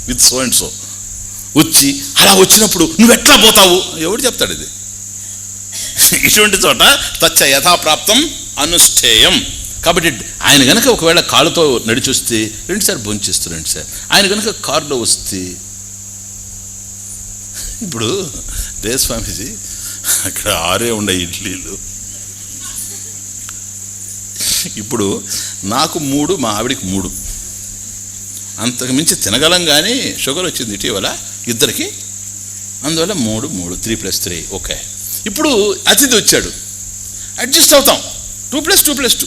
With so and so వచ్చి అలా వచ్చినప్పుడు నువ్వు ఎట్లా పోతావు ఎవడు చెప్తాడు ఇది? ఇటువంటి చోట తచ్చ యథాప్రాప్తం అనుష్ఠేయం. కాబట్టి ఆయన కనుక ఒకవేళ కాళ్ళతో నడిచి వస్తే 2 సార్లు భోంచేస్తున్నాడు సార్. ఆయన కనుక కారులో వస్తే, ఇప్పుడు రే స్వామీజీ అక్కడ 6 ఉండే ఇడ్లీలు, ఇప్పుడు నాకు 3, మా ఆవిడికి 3, అంతకు మించి తినగలం. కానీ షుగర్ వచ్చింది ఇటీవల ఇద్దరికి, అందువల్ల 3 3 3 + 3 ఓకే. ఇప్పుడు అతిథి వచ్చాడు, అడ్జస్ట్ అవుతాం. 2 + 2 + 2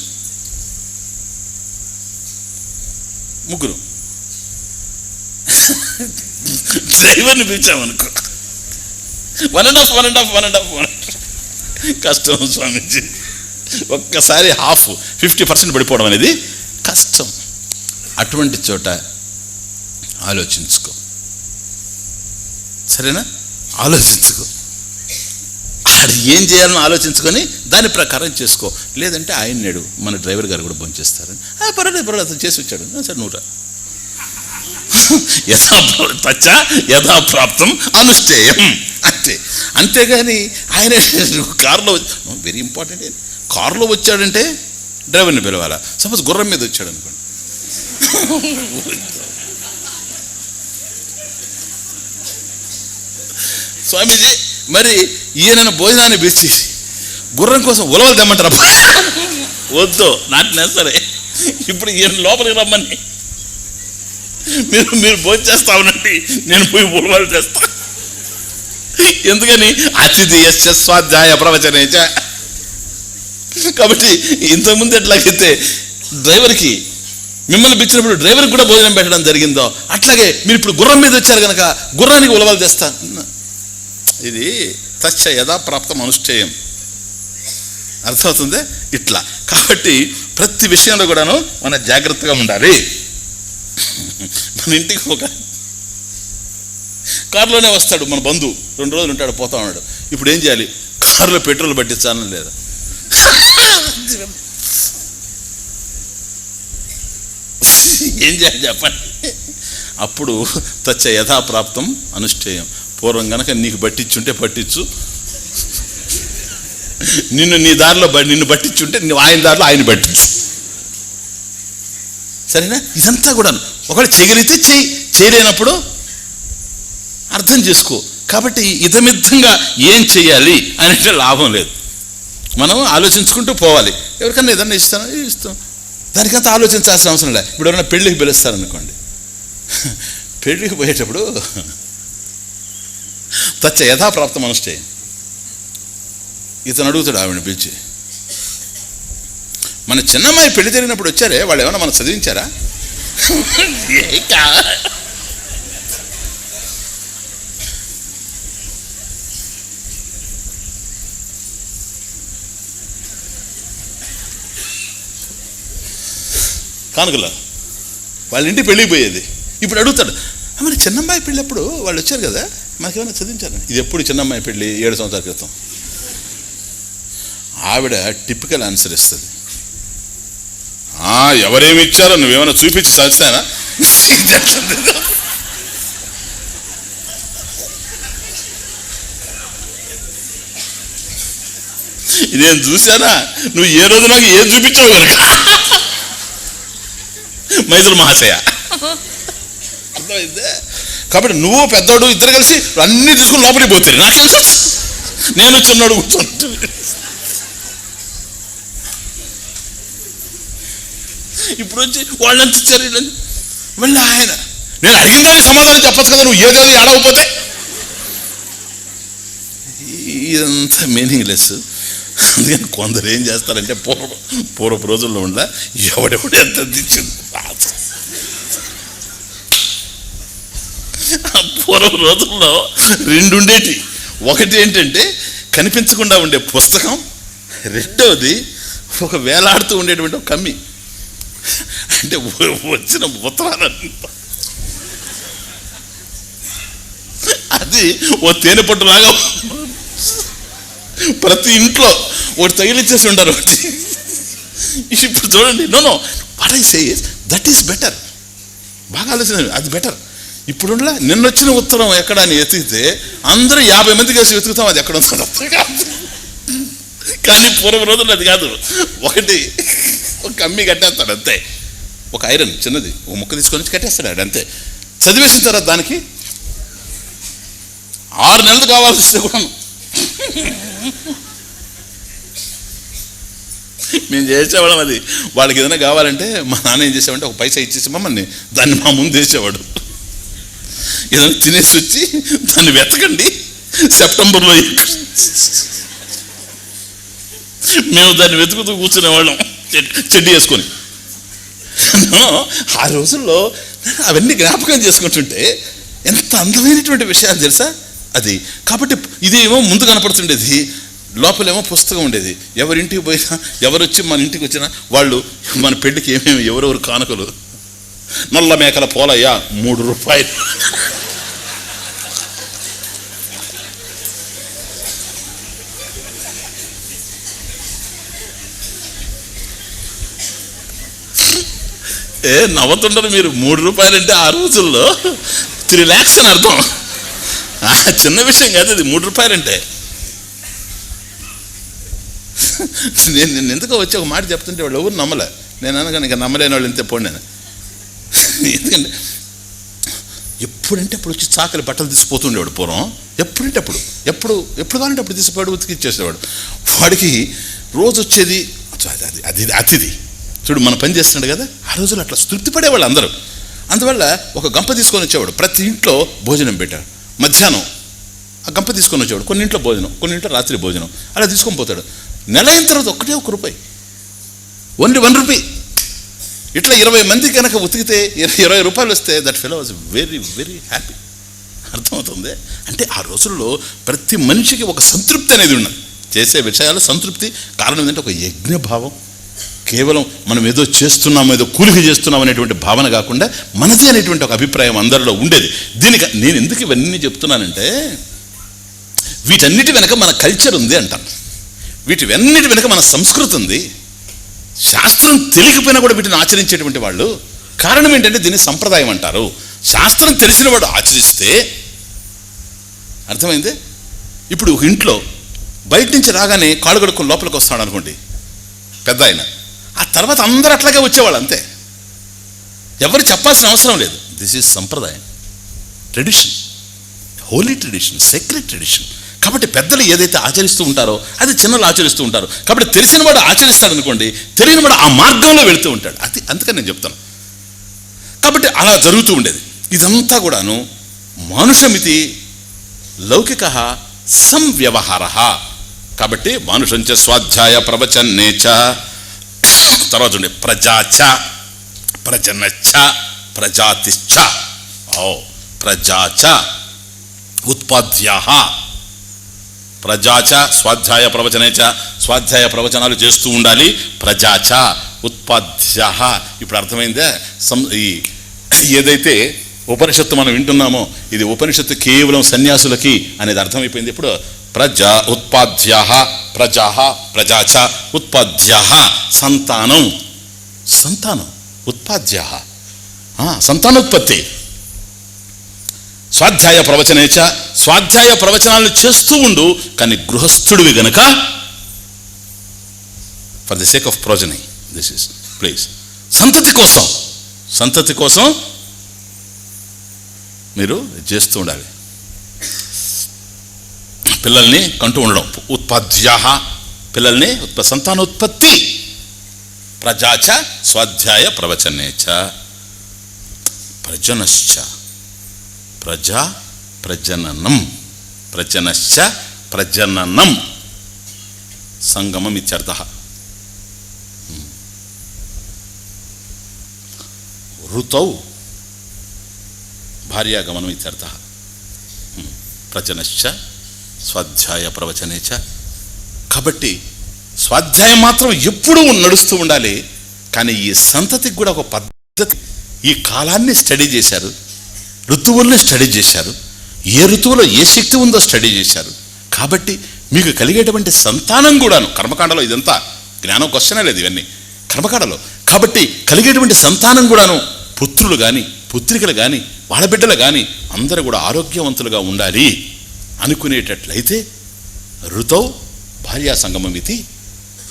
3. డ్రైవర్ని పిలిచామనుకో 1.5 కష్టం స్వామీజీ. ఒక్కసారి 50% పడిపోవడం అనేది కష్టం. అటువంటి చోట ఆలోచించుకో, సరేనా? ఆలోచించుకో, అది ఏం చేయాలని ఆలోచించుకొని దాని ప్రకారం చేసుకో. లేదంటే ఆయన నేడు మన డ్రైవర్ గారు కూడా భోంచేస్తారని, పర్వాలేదు అతను చేసి వచ్చాడు సార్ 100. యథాప్రాప్తం అనుష్ఠేయం అంతే. అంతేగాని ఆయన కారులో, వెరీ ఇంపార్టెంట్, కారులో వచ్చాడంటే డ్రైవర్ని పిలవాలా. సపోజ్ గుర్రం మీద వచ్చాడు అనుకోండి, స్వామీజీ మరి ఈయన భోజనాన్ని పిలిచి గుర్రం కోసం ఉలవలు తెమ్మంటారా? వద్దు, నాట్ నెసరీ. ఇప్పుడు ఈయన లోపలికి రమ్మని, మీరు భోజనం చేస్తా ఉండండి, నేను పోయి ఉలవలు చేస్తా. ఎందుకని? అతిథి యస్య స్వాధ్యాయ ప్రవచనేచ. కాబట్టి ఇంతకుముందు ఎట్లాగైతే డ్రైవర్కి మిమ్మల్ని పిలిచినప్పుడు డ్రైవర్కి కూడా భోజనం పెట్టడం జరిగిందో, అట్లాగే మీరు ఇప్పుడు గుర్రం మీద వచ్చారు కనుక గుర్రానికి ఉలవలు తెస్తా. ఇది తచ్చ యథాప్రాప్తం అనుష్ఠేయం. అర్థమవుతుంది ఇట్లా. కాబట్టి ప్రతి విషయంలో కూడాను మనం జాగ్రత్తగా ఉండాలి. మన ఇంటికి ఒక కారులోనే వస్తాడు మన బంధువు, 2 రోజులు ఉంటాడు, పోతా ఉన్నాడు. ఇప్పుడు ఏం చేయాలి? కారులో పెట్రోల్ పట్టించాలని లేదా? ఏం చేయాలి చెప్పండి? అప్పుడు తచ్చ యథాప్రాప్తం అనుష్ఠేయం. పూర్వం కనుక నీకు పట్టించుంటే పట్టించు, నిన్ను నీ దారిలో నిన్ను పట్టించుంటే నువ్వు ఆయన దారిలో ఆయన పట్టించు, సరేనా? ఇదంతా కూడా ఒకవేళ చేయగలిగితే చెయ్యి, చేయలేనప్పుడు అర్థం చేసుకో. కాబట్టి ఇదమిద్ధంగా ఏం చెయ్యాలి అంటే లాభం లేదు. మనం ఆలోచించుకుంటూ పోవాలి. ఎవరికన్నా ఏదన్నా ఇస్తాం, దానికంతా ఆలోచించాల్సిన అవసరం లేదు. ఇప్పుడు ఎవరైనా పెళ్ళికి పిలుస్తారనుకోండి, పెళ్ళికి పోయేటప్పుడు తచ్చ యథాప్రాప్తం అనుష్ఠేయం. ఇతను అడుగుతాడు ఆవిడని పిలిచి, మన చిన్నమ్మాయి పెళ్లి జరిగినప్పుడు వచ్చారే, వాళ్ళు ఏమన్నా మనం చదివించారా? కానుకలో వాళ్ళ ఇంటి పెళ్ళికి పోయేది. ఇప్పుడు అడుగుతాడు, మరి చిన్నమ్మాయి పెళ్ళప్పుడు వాళ్ళు వచ్చారు కదా, మనకేమైనా చదివించారని. ఇది ఎప్పుడు చిన్నమ్మాయి పెళ్ళి 7 సంవత్సరాల క్రితం. ఆవిడ టిపికల్ ఆన్సర్ ఇస్తుంది, ఎవరేమి ఇచ్చారో నువ్వేమైనా చూపించి చదివిస్తానా? ఇదేం చూసానా, నువ్వు ఏ రోజు నాకు ఏం చూపించావు కనుక మైసూరు మహాశయ. అర్థమైందే? కాబట్టి నువ్వు పెద్దోడు ఇద్దరు కలిసి అన్నీ తీసుకుని లోపలికి పోతారు. నాకేం నేను చిన్నోడు కూర్చోండి. ఇప్పుడు వచ్చి వాళ్ళంత ఇచ్చారు, మళ్ళీ ఆయన నేను అడిగిన సమాధానం చెప్పచ్చు కదా, నువ్వు ఏదో అడగపోతే. ఇదంతా మీనింగ్లెస్. అందుకని కొందరు ఏం చేస్తారంటే పూర్వపు రోజుల్లో ఉండ ఎవడెవడు ఎంత తెచ్చింది. పూర్వపు రోజుల్లో 2 ఉండేటి. ఒకటి ఏంటంటే కనిపించకుండా ఉండే పుస్తకం, రెండవది ఒక వేలాడుతూ ఉండేటువంటి ఒక కమ్మి. అంటే వచ్చిన ఉత్తరాలంతా అది ఓ తేనె పట్టులాగా ప్రతి ఇంట్లో ఒకటి తగిలిచ్చేసి ఉంటారు ఒకటి. ఇప్పుడు చూడండి, know what I say is that is better. బాగా ఆలోచన, అది బెటర్. ఇప్పుడులా నిన్నొచ్చిన ఉత్తరం ఎక్కడ అని ఎతికితే అందరూ 50 మంది కలిసి వెతుకుతాం, అది ఎక్కడ ఉందో కానీ పూర్వ రోజుల్లో అది కాదు. ఒక కమ్మి కట్టేస్తాడు అంతే, ఒక ఐరన్ చిన్నది ఒక ముక్క తీసుకొని కట్టేస్తాడు అంతే. చదివేసిన తర్వాత దానికి 6 నెలలు కావాల్సి కూడా మేము చేసేవాళ్ళం. అది వాళ్ళకి ఏదైనా కావాలంటే మా నాన్న ఏం చేసేవాడంటే ఒక పైసా ఇచ్చేసి మమ్మల్ని దాన్ని మా ముందు వేసేవాడు. ఏదైనా తినేసి వచ్చి దాన్ని వెతకండి, సెప్టెంబర్లో మేము దాన్ని వెతుకుతూ కూర్చునేవాళ్ళం చెడ్డి వేసుకొని. ఆ రోజుల్లో అవన్నీ జ్ఞాపకం చేసుకుంటుంటే ఎంత అందమైనటువంటి విషయాలు తెలుసా అది. కాబట్టి ఇది ఏమో ముందు కనపడుతుండేది, లోపలేమో పుస్తకం ఉండేది. ఎవరింటికి పోయినా ఎవరు వచ్చి మన ఇంటికి వచ్చినా వాళ్ళు మన పెళ్ళికి ఏమేమి ఎవరెవరు కానుకలు, నల్ల మేకల పోలయ్యా 3 రూపాయలు, నవ్వుతుంటారు మీరు. 3 రూపాయలంటే ఆ రోజుల్లో 3 lakhs అని అర్థం. చిన్న విషయం కాదు అది 3 రూపాయలంటే. నేను ఎందుకో వచ్చి ఒక మాట చెప్తుంటే వాళ్ళు ఎవరు నమ్మలే. నేను అనగా ఇక నమ్మలేని వాళ్ళు ఇంతే పోండి నేను. ఎందుకంటే ఎప్పుడంటే అప్పుడు వచ్చి చాకలి బట్టలు తీసిపోతుండేవాడు పూర్వం. ఎప్పుడంటే అప్పుడు ఎప్పుడు కావాలంటే అప్పుడు తీసిపోయాడు, ఉతికిచ్చేసేవాడు. వాడికి రోజు వచ్చేది అది అతిథి. చూడు మన పని చేస్తున్నాడు కదా, ఆ రోజులు అట్లా తృప్తి పడేవాళ్ళు అందరూ. అందువల్ల ఒక గంప తీసుకొని వచ్చేవాడు, ప్రతి ఇంట్లో భోజనం పెట్టాడు. మధ్యాహ్నం ఆ గంప తీసుకొని వచ్చేవాడు, కొన్ని ఇంట్లో భోజనం, కొన్ని ఇంట్లో రాత్రి భోజనం, అలా తీసుకొని పోతాడు. నెల అయిన తర్వాత ఒక్కటే 1 రూపాయి, ఓన్లీ 1 రూపీ. ఇట్లా 20 మంది కనుక ఉతికితే 20 రూపాయలు వస్తే that fellow was very very happy. అర్థమవుతుంది. అంటే ఆ రోజుల్లో ప్రతి మనిషికి ఒక సంతృప్తి అనేది ఉన్నది, చేసే విషయాలు సంతృప్తి. కారణం ఏంటంటే ఒక యజ్ఞభావం. కేవలం మనం ఏదో చేస్తున్నాం, ఏదో కూలికి చేస్తున్నాం అనేటువంటి భావన కాకుండా మనది అనేటువంటి ఒక అభిప్రాయం అందరిలో ఉండేది. దీనికి నేను ఎందుకు ఇవన్నీ చెప్తున్నానంటే వీటన్నిటి వెనక మన కల్చర్ ఉంది అంటాను, వీటివన్నిటి వెనక మన సంస్కృతి ఉంది. శాస్త్రం తెలియకపోయినా కూడా వీటిని ఆచరించేటువంటి వాళ్ళు. కారణం ఏంటంటే దీన్ని సంప్రదాయం అంటారు. శాస్త్రం తెలిసిన వాడు ఆచరిస్తే అర్థమైంది. ఇప్పుడు ఒక ఇంట్లో బయట నుంచి రాగానే కాళ్ళు కడుక్కొని లోపలికి వస్తాడు అనుకోండి పెద్ద ఆయన, ఆ తర్వాత అందరూ అట్లాగే వచ్చేవాళ్ళు అంతే, ఎవరు చెప్పాల్సిన అవసరం లేదు. దిస్ ఈజ్ సంప్రదాయం, tradition, holy tradition, secret tradition. కాబట్టి పెద్దలు ఏదైతే ఆచరిస్తూ ఉంటారో అది చిన్నలు ఆచరిస్తూ ఉంటారు. కాబట్టి తెలిసిన వాడు ఆచరిస్తాడు అనుకోండి, తెలియని వాడు ఆ మార్గంలో వెళుతూ ఉంటాడు. అది అందుకని నేను చెప్తాను. కాబట్టి అలా జరుగుతూ ఉండేది. ఇదంతా కూడాను మానుషమితి లౌకిక సంవ్యవహార. కాబట్టి మానుషంచ స్వాధ్యాయ ప్రవచన్నేచ, తర్వాత ఉండే ప్రజాచ, ప్రజనచ్చ, ప్రజాతిశ్చ. ప్రజాచ ఉత్పాద్యాః, ప్రజాచ స్వాధ్యాయ ప్రవచనేచ, స్వాధ్యాయ ప్రవచనాలు చేస్తూ ఉండాలి. ప్రజాచ ఉత్పాద్యాః. ఇప్పుడు అర్థమైందా? ఈ ఏదైతే ఉపనిషత్తు మనం వింటున్నామో ఇది ఉపనిషత్తు కేవలం సన్యాసులకి అనేది అర్థమైపోయింది. ఇప్పుడు ప్రజా ఉత్పాద్యాః, ప్రజాః, ప్రజాచ ఉత్పాద్యాః. సంతానం, సంతానం ఉత్పాద్యాః, సంతానోత్పత్తి. స్వాధ్యాయ ప్రవచనేచ, స్వాధ్యాయ ప్రవచనాలను చేస్తూ ఉండు. కానీ గృహస్థుడివి గనక for the sake of progeny, this is please, సంతతి కోసం, సంతతి కోసం మీరు చేస్తూ ఉండాలి. పిల్లల్ని కంటూ ఉండడం. ఉత్పాద్యాః, పిల్లల్ని సంతానోత్పత్తి. ప్రజాచ స్వాధ్యాయ ప్రవచనేచ, ప్రజనశ్చ, ప్రజా ప్రజననం, ప్రజనశ్చ ప్రజననం, సంగమం ఇత్యర్థః. ఋతౌ భార్యాగమనం ఇత్యర్థః. ప్రజనశ్చ స్వాధ్యాయ ప్రవచనేచ. కాబట్టి స్వాధ్యాయం మాత్రం ఎప్పుడూ నడుస్తూ ఉండాలి. కానీ ఈ సంతతికి కూడా ఒక పద్ధతి. ఈ కాలాన్ని స్టడీ చేశారు, ఋతువుల్ని స్టడీ చేశారు, ఏ ఋతువులో ఏ శక్తి ఉందో స్టడీ చేశారు. కాబట్టి మీకు కలిగేటువంటి సంతానం కూడాను, కర్మకాండలో ఇదంతా జ్ఞానం క్వశ్చనే లేదు, ఇవన్నీ కర్మకాండలో. కాబట్టి కలిగేటువంటి సంతానం కూడాను పుత్రులు కానీ పుత్రికలు కానీ వాళ్ళ బిడ్డలు కానీ అందరూ కూడా ఆరోగ్యవంతులుగా ఉండాలి అనుకునేటట్లయితే ఋతౌ భార్యా సంగమం ఇది.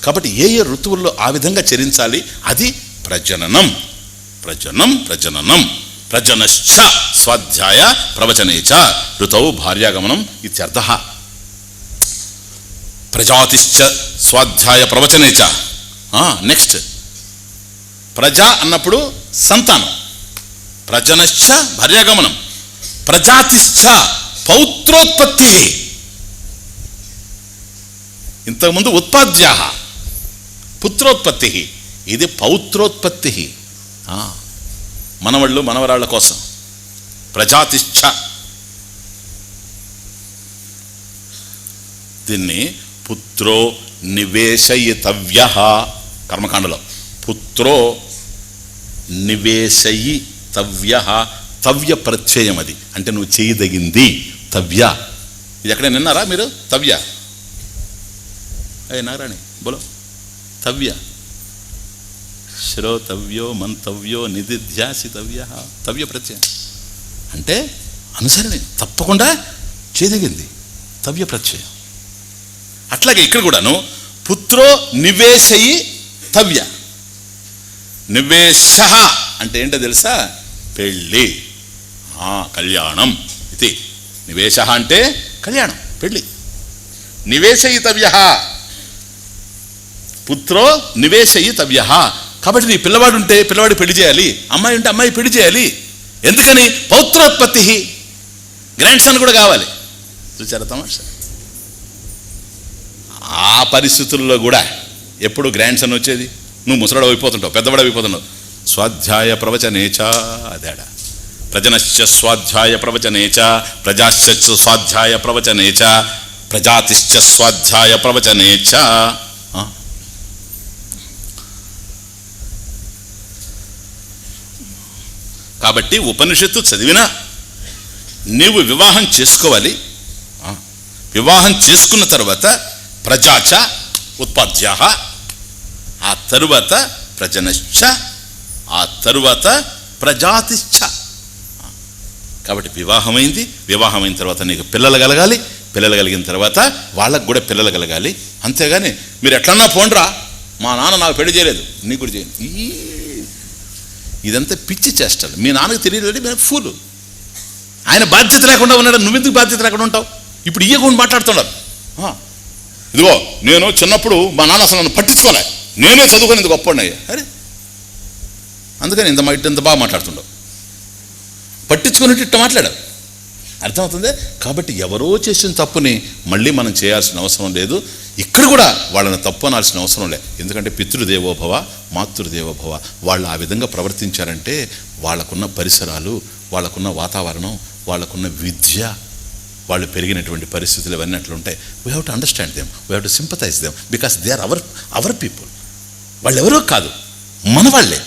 కాబట్టి ఏ ఏ ఋతువుల్లో ఆ విధంగా చరించాలి, అది ప్రజననం. ప్రజనం ప్రజననం ప్రజనశ్చ స్వాధ్యాయ ప్రవచనేచ ఋతౌ భార్యాగమనం ఇత్యర్థః. ప్రజాతిశ్చ స్వాధ్యాయ ప్రవచనేచ. నెక్స్ట్ ప్రజ అన్నప్పుడు సంతానం, ప్రజనశ్చ భార్యాగమనం, ప్రజాతిశ్చ పౌత్రోత్పత్తి. ఇంతకుముందు ఉత్పాద్యా పుత్రోత్పత్తి, ఇది పౌత్రోత్పత్తి. మనవళ్ళు మనవరాళ్ల కోసం ప్రజాతిశ్చ. దీన్ని పుత్రో నివేశయితవ్యః కర్మకాండలో. పుత్రో నివేశయితవ్యః, తవ్య ప్రత్యయం అది, అంటే నువ్వు చేయదగింది తవ్య. ఇది ఎక్కడ నిన్నారా మీరు? తవ్య నారాయణి బోలో. తవ్య శ్రోతవ్యో మంతవ్యో నిధిధ్యాసితవ్య, తవ్య ప్రత్యయం అంటే అనుసరణ, తప్పకుండా చేయదగింది తవ్య ప్రత్యయం. అట్లాగే ఇక్కడ కూడాను పుత్రో నివేశయి తవ్య. నివేశ అంటే ఏంటో తెలుసా? పెళ్ళి, కళ్యాణం. ఇది నివేశ అంటే కళ్యాణం, పెళ్ళి. నివేశయితవ్య పుత్రో నివేశయితవ్య. కాబట్టి నీ పిల్లవాడు ఉంటే పిల్లవాడు పెళ్లి చేయాలి, అమ్మాయి ఉంటే అమ్మాయి పెళ్లి చేయాలి. ఎందుకని? పౌత్రోత్పత్తి, గ్రాండ్ సన్ కూడా కావాలి. చూచారా తమాషా? ఆ పరిస్థితుల్లో కూడా ఎప్పుడు గ్రాండ్ సన్ వచ్చేది? నువ్వు ముసలాడు అయిపోతుంటావు, పెద్దవాడు అయిపోతున్నావు. స్వాధ్యాయ ప్రవచనేచ అదేడా. ప్రజనశ్చ స్వాధ్యాయ ప్రవచనేచ ప్రజాశ్చ స్వాధ్యాయ ప్రవచనేచ ప్రజాతిశ్చ స్వాధ్యాయ ప్రవచనేచ. కాబట్టి ఉపనిషత్తు చదివినా నీవు వివాహం చేసుకోవాలి. వివాహం చేసుకున్న తర్వాత ప్రజాచ ఉత్పాద్యా, ఆ తరువాత ప్రజనశ్చ, ఆ తరువాత ప్రజాతిశ్చ. కాబట్టి వివాహమైంది, వివాహమైన తర్వాత నీకు పిల్లలు కలగాలి, పిల్లలు కలిగిన తర్వాత వాళ్ళకు కూడా పిల్లలు కలగాలి. అంతేగాని మీరు ఎట్లన్నా పోండ్రా, మా నాన్న నాకు పెళ్లి చేయలేదు నీకు కూడా చేయను, ఇదంతా పిచ్చి చేష్టలు. మీ నాన్నకు తెలియదు, మీరు ఫూలు. ఆయన బాధ్యత లేకుండా ఉన్నాడు, నువ్వెందుకు బాధ్యత లేకుండా ఉంటావు? ఇప్పుడు ఇయ్యకుండా మాట్లాడుతున్నారు. ఇదిగో నేను చిన్నప్పుడు మా నాన్న అసలు నన్ను పట్టించుకోలే, నేనే చదువుకొని ఇంత గొప్పన్నాయ్యా. అరే అందుకని ఇంత బాగా మాట్లాడుతుండవు, పట్టించుకుని ఇట్ట మాట్లాడావు. అర్థమవుతుంది? కాబట్టి ఎవరో చేసిన తప్పుని మళ్ళీ మనం చేయాల్సిన అవసరం లేదు. ఇక్కడ కూడా వాళ్ళని తప్పు అనాల్సిన అవసరం లేదు. ఎందుకంటే పితృదేవోభవ మాతృదేవోభవ, వాళ్ళు ఆ విధంగా ప్రవర్తించారంటే వాళ్ళకున్న పరిసరాలు, వాళ్ళకున్న వాతావరణం, వాళ్ళకున్న విద్య, వాళ్ళు పెరిగినటువంటి పరిస్థితులు ఇవన్నీ అట్లుంటాయి. We have to understand them, we have to sympathise them, because they are our people. వాళ్ళు ఎవరో కాదు, మన వాళ్ళే.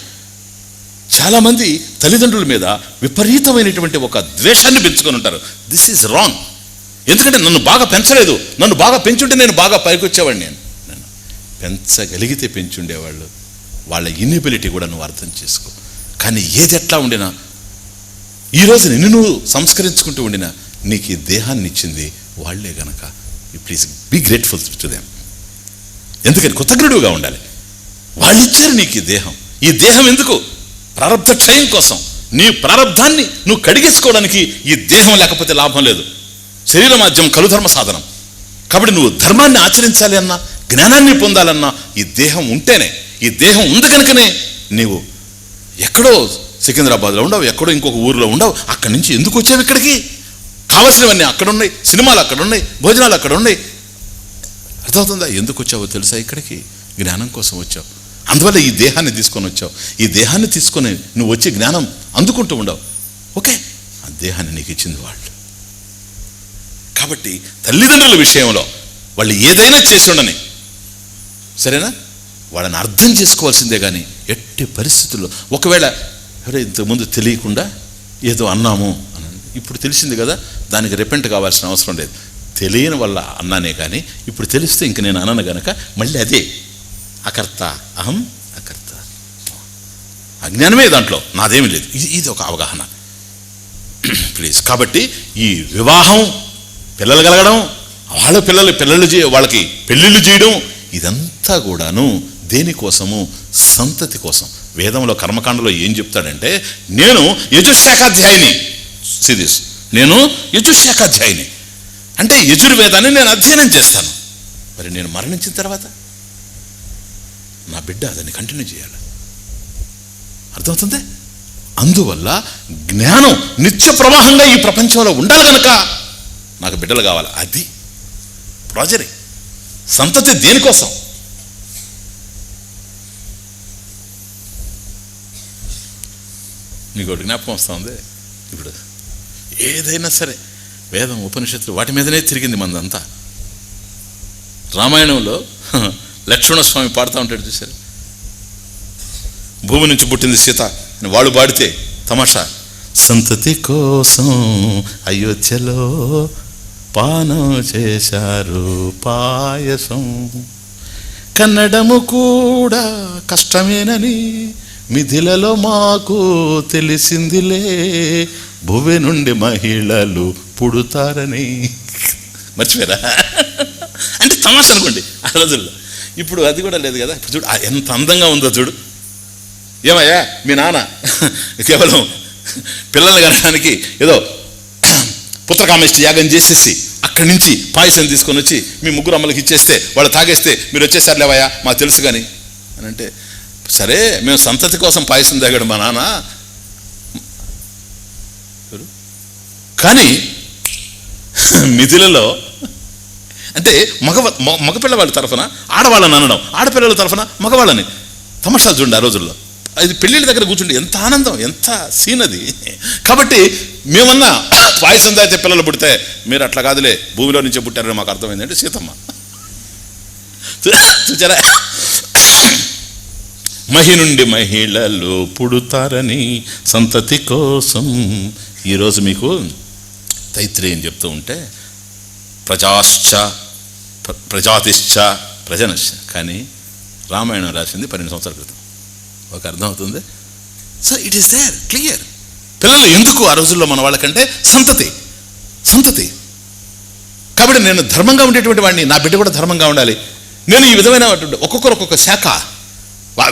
చాలామంది తల్లిదండ్రుల మీద విపరీతమైనటువంటి ఒక ద్వేషాన్ని పెంచుకొని ఉంటారు. This is wrong. ఎందుకంటే నన్ను బాగా పెంచలేదు, నన్ను బాగా పెంచుంటే నేను బాగా పైకొచ్చేవాడిని. నన్ను పెంచగలిగితే పెంచుండేవాళ్ళు. వాళ్ళ ఇన్ఎబిలిటీ కూడా నువ్వు అర్థం చేసుకో. కానీ ఏది ఎట్లా ఉండినా ఈరోజు నిన్ను నువ్వు సంస్కరించుకుంటూ ఉండినా నీకు ఈ దేహాన్ని ఇచ్చింది వాళ్లే గనక please be grateful to them. ఎందుకని? కృతజ్ఞుడుగా ఉండాలి. వాళ్ళు ఇచ్చారు నీకు ఈ దేహం. ఈ దేహం ఎందుకు? ప్రారబ్ధ క్షయం కోసం. నీ ప్రారబ్ధాన్ని నువ్వు కడిగేసుకోవడానికి ఈ దేహం లేకపోతే లాభం లేదు. శరీర మాధ్యం కలుధర్మ సాధనం. కాబట్టి నువ్వు ధర్మాన్ని ఆచరించాలి అన్నా, జ్ఞానాన్ని పొందాలన్నా ఈ దేహం ఉంటేనే. ఈ దేహం ఉంది కనుకనే నీవు ఎక్కడో సికింద్రాబాద్లో ఉండవు, ఎక్కడో ఇంకొక ఊరిలో ఉండవు. అక్కడి నుంచి ఎందుకు వచ్చావు ఇక్కడికి? కావలసినవన్నీ అక్కడ ఉన్నాయి, సినిమాలు అక్కడ ఉన్నాయి, భోజనాలు అక్కడ ఉన్నాయి. అర్థమవుతుందా? ఎందుకు వచ్చావో తెలుసా? ఇక్కడికి జ్ఞానం కోసం వచ్చావు. అందువల్ల ఈ దేహాన్ని తీసుకొని వచ్చావు. ఈ దేహాన్ని తీసుకొని నువ్వు వచ్చి జ్ఞానం అందుకుంటూ ఉండవు. ఓకే, ఆ దేహాన్ని నీకు ఇచ్చింది వాళ్ళు. కాబట్టి తల్లిదండ్రుల విషయంలో వాళ్ళు ఏదైనా చేసి ఉండని, సరేనా, వాళ్ళని అర్థం చేసుకోవాల్సిందే. కానీ ఎట్టి పరిస్థితుల్లో ఒకవేళ ఇంతకుముందు తెలియకుండా ఏదో అన్నాము అని ఇప్పుడు తెలిసింది కదా, దానికి రిపెంట్ కావాల్సిన అవసరం లేదు. తెలియని వల్ల అన్నానే కానీ ఇప్పుడు తెలిస్తే ఇంక నేను అనను గనక మళ్ళీ అదే అకర్త, అహం అకర్త, అజ్ఞానమే దాంట్లో, నాదేమీ లేదు. ఇది ఒక అవగాహన. ప్లీజ్. కాబట్టి ఈ వివాహం, పిల్లలు కలగడం, వాళ్ళకి పెళ్ళిళ్ళు చేయడం, ఇదంతా కూడాను దేనికోసము? సంతతి కోసం. వేదంలో కర్మకాండలో ఏం చెప్తాడంటే, నేను యజుశాఖాధ్యాయిని. సిరీస్, నేను యజుశాఖాధ్యాయిని అంటే యజుర్వేదాన్ని నేను అధ్యయనం చేస్తాను. మరి నేను మరణించిన తర్వాత నా బిడ్డ దాన్ని కంటిన్యూ చేయాలి. అర్థమవుతుంది? అందువల్ల జ్ఞానం నిత్య ప్రవాహంగా ఈ ప్రపంచంలో ఉండాలి కనుక నాకు బిడ్డలు కావాలి. అది ప్రాజరీ. సంతతి దేనికోసం? నీకు జ్ఞాపకం వస్తూ ఉంది. ఇప్పుడు ఏదైనా సరే వేదం, ఉపనిషత్తులు వాటి మీదనే తిరిగింది మందంతా. రామాయణంలో లక్ష్మణస్వామి పాడుతూ ఉంటాడు చూశారు, భూమి నుంచి పుట్టింది సీత అని వాళ్ళు పాడితే తమాషా, సంతతి కోసం అయోధ్యలో పానం చేశారు పాయసం, కన్నడము కూడా కష్టమేనని మిథిలలో మాకు తెలిసిందిలే, భువి నుండి మహిళలు పుడతారని. మర్చిపోయారా? అంటే తమాషా అనుకోండి ఆ రోజుల్లో. ఇప్పుడు అది కూడా లేదు కదా. ఇప్పుడు చూడు ఎంత అందంగా ఉందో చూడు. ఏమయ్యా మీ నాన్న కేవలం పిల్లల్ని కనడానికి ఏదో పుత్రకామేష్టి యాగం చేసేసి అక్కడి నుంచి పాయసం తీసుకొని వచ్చి మీ ముగ్గురు అమ్మలకి ఇచ్చేస్తే వాళ్ళు తాగేస్తే మీరు వచ్చేసారు లేవయ్యా మాకు తెలుసు కానీ అని అంటే, సరే మేము సంతతి కోసం పాయసం తాగాడు మా నాన్న, కానీ మిథిలలో అంటే మగపిల్లవాళ్ళ తరఫున ఆడవాళ్ళని అనడం, ఆడపిల్లల తరఫున మగవాళ్ళని. తమాషా చూడండి ఆ రోజుల్లో. అది పెళ్ళిళ్ళ దగ్గర కూర్చుండి ఎంత ఆనందం, ఎంత సీన్ అది. కాబట్టి మేమన్నా పాయసం తాగితే పిల్లలు పుడితే, మీరు అట్లా కాదులే భూమిలో నుంచే పుట్టారని మాకు అర్థమైంది అంటే సీతమ్మ. చూచారా, మహి నుండి మహిళలు పుడతారని సంతతి కోసం. ఈరోజు మీకు తైత్రేయం చెప్తూ ఉంటే ప్రజాశ్చ ప్రజాతిశ్చ ప్రజనశ్చ, కానీ రామాయణం రాసింది 12 సంవత్సరాల క్రితం. ఒక అర్థం అవుతుంది. So it is there clear. పిల్లలు ఎందుకు ఆ రోజుల్లో మన వాళ్ళకంటే సంతతి. కాబట్టి నేను ధర్మంగా ఉండేటువంటి వాడిని, నా బిడ్డ కూడా ధర్మంగా ఉండాలి. నేను ఈ విధమైన ఒక్కొక్కరు ఒక్కొక్క శాఖ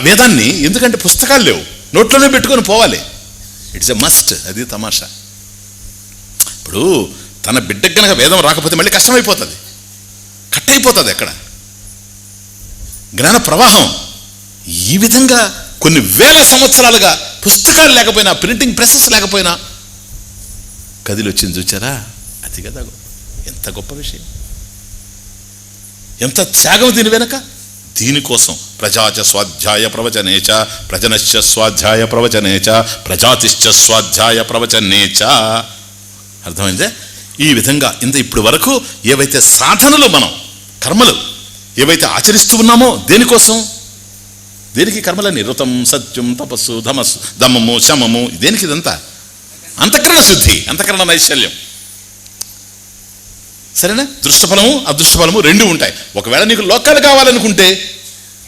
వేదాన్ని, ఎందుకంటే పుస్తకాలు లేవు, నోట్లోనే పెట్టుకొని పోవాలి. It's a must. అది తమాషా. ఇప్పుడు తన బిడ్డకు కనుక వేదం రాకపోతే మళ్ళీ కష్టమైపోతుంది, కట్ అయిపోతుంది. ఎక్కడ జ్ఞాన ప్రవాహం ఈ విధంగా కొన్ని వేల సంవత్సరాలుగా పుస్తకాలు లేకపోయినా, ప్రింటింగ్ ప్రెసెస్ లేకపోయినా కదిలి వచ్చింది చూచారా? అది కదా ఎంత గొప్ప విషయం, ఎంత త్యాగం దీని వెనక. దీనికోసం ప్రజాచ స్వాధ్యాయ ప్రవచనేచ ప్రజనశ్చ స్వాధ్యాయ ప్రవచనేచ ప్రజాతిశ్చ స్వాధ్యాయ ప్రవచనేచ. అర్థమైందే? ఈ విధంగా ఇప్పుడు వరకు ఏవైతే సాధనలు, మనం కర్మలు ఏవైతే ఆచరిస్తూ ఉన్నామో దేనికోసం? దేనికి కర్మలని? ఋతం, సత్యం, తపస్సు, దమము, శమము. దేనికి ఇదంతా? అంతఃకరణ శుద్ధి, అంతఃకరణ నైశ్చల్యం. సరేనా? దృష్టఫలము అదృష్టఫలము రెండు ఉంటాయి. ఒకవేళ నీకు లోకాలు కావాలనుకుంటే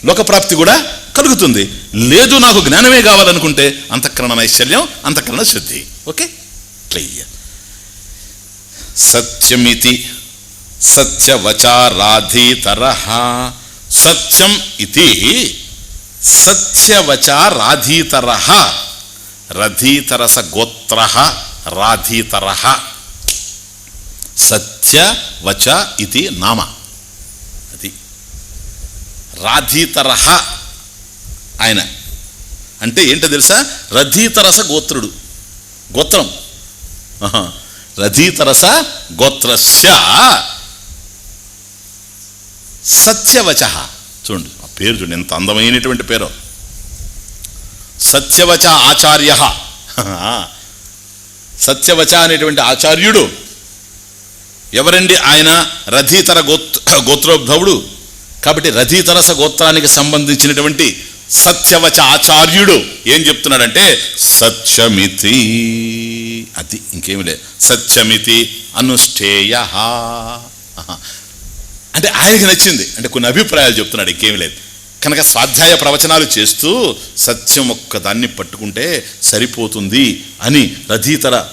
లోకప్రాప్తి కూడా కలుగుతుంది. లేదు నాకు జ్ఞానమే కావాలనుకుంటే అంతఃకరణ నైశ్చల్యం, అంతఃకరణ శుద్ధి. Okay, clear. సత్యమితి సత్యవచారాధీతరః. సత్యం ఇది సత్యవచారాధీతరః. రధీతరస గోత్రః రాధీతరః. సత్యవచ ఇది నామ. అది రాధీతరః ఆయన అంటే ఏంటో తెలుసా? రధీతరస గోత్రుడు, గోత్రం. రధీతరస గోత్రస్య సత్యవచ. చూడండి ఆ పేరు, చూడండి ఎంత అందమైనటువంటి పేరు. సత్యవచ ఆచార్య. సత్యవచ అనేటువంటి ఆచార్యుడు ఎవరండి? ఆయన రధీతర గోత్రోద్భవుడు. కాబట్టి రధీతరస గోత్రానికి సంబంధించినటువంటి సత్యవచ ఆచార్యుడు ఏం చెప్తున్నాడంటే సత్యమితి. అది ఇంకేమి లేదు. సత్యమితి అనుష్ఠేయ అంటే ఆయనకి నచ్చింది. అంటే కొన్ని అభిప్రాయాలు చెప్తున్నాడు, ఇంకేమి లేదు. కనుక స్వాధ్యాయ ప్రవచనాలు చేస్తూ సత్యం ఒక్కదాన్ని పట్టుకుంటే సరిపోతుంది అని రధీతర